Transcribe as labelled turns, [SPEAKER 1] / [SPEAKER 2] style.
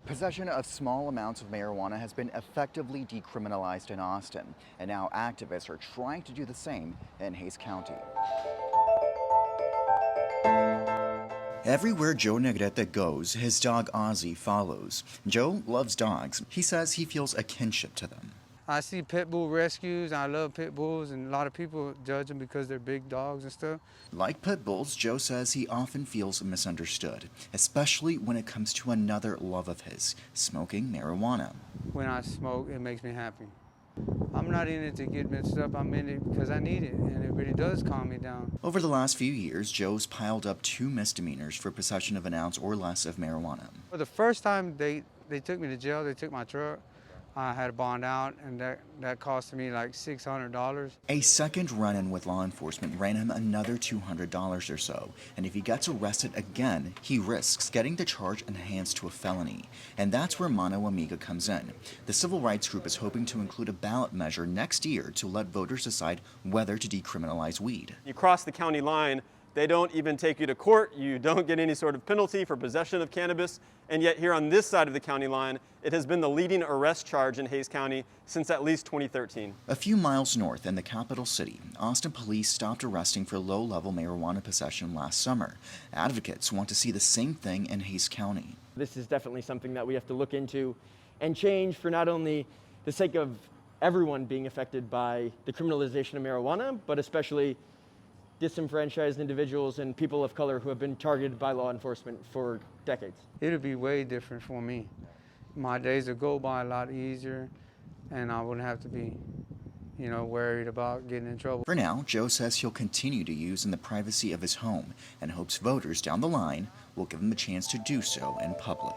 [SPEAKER 1] Possession of small amounts of marijuana has been effectively decriminalized in Austin, and now activists are trying to do the same in Hays County. Everywhere Joe Negrete goes, his dog Ozzy follows. Joe loves dogs. He says he feels a kinship to them.
[SPEAKER 2] I see pit bull rescues. I love pit bulls, and a lot of people judge them because they're big dogs and stuff.
[SPEAKER 1] Like pit bulls, Joe says he often feels misunderstood, especially when it comes to another love of his, smoking marijuana.
[SPEAKER 2] When I smoke, it makes me happy. I'm not in it to get mixed up. I'm in it because I need it, and it really does calm me down.
[SPEAKER 1] Over the last few years, Joe's piled up 2 misdemeanors for possession of an ounce or less of marijuana.
[SPEAKER 2] For the first time they took me to jail, they took my truck. I had a bond out, and that cost me like $600.
[SPEAKER 1] A second run-in with law enforcement ran him another $200 or so, and if he gets arrested again, he risks getting the charge enhanced to a felony. And that's where Mano Amiga comes in. The civil rights group is hoping to include a ballot measure next year to let voters decide whether to decriminalize weed.
[SPEAKER 3] You cross the county line, they don't even take you to court, you don't get any sort of penalty for possession of cannabis, and yet here on this side of the county line, it has been the leading arrest charge in Hays County since at least 2013.
[SPEAKER 1] A few miles north in the capital city, Austin police stopped arresting for low-level marijuana possession last summer. Advocates want to see the same thing in Hays County.
[SPEAKER 4] This is definitely something that we have to look into and change for not only the sake of everyone being affected by the criminalization of marijuana, but especially disenfranchised individuals and people of color who have been targeted by law enforcement for decades.
[SPEAKER 2] It'll be way different for me. My days would go by a lot easier, and I wouldn't have to be, worried about getting in trouble.
[SPEAKER 1] For now, Joe says he'll continue to use in the privacy of his home and hopes voters down the line will give him a chance to do so in public.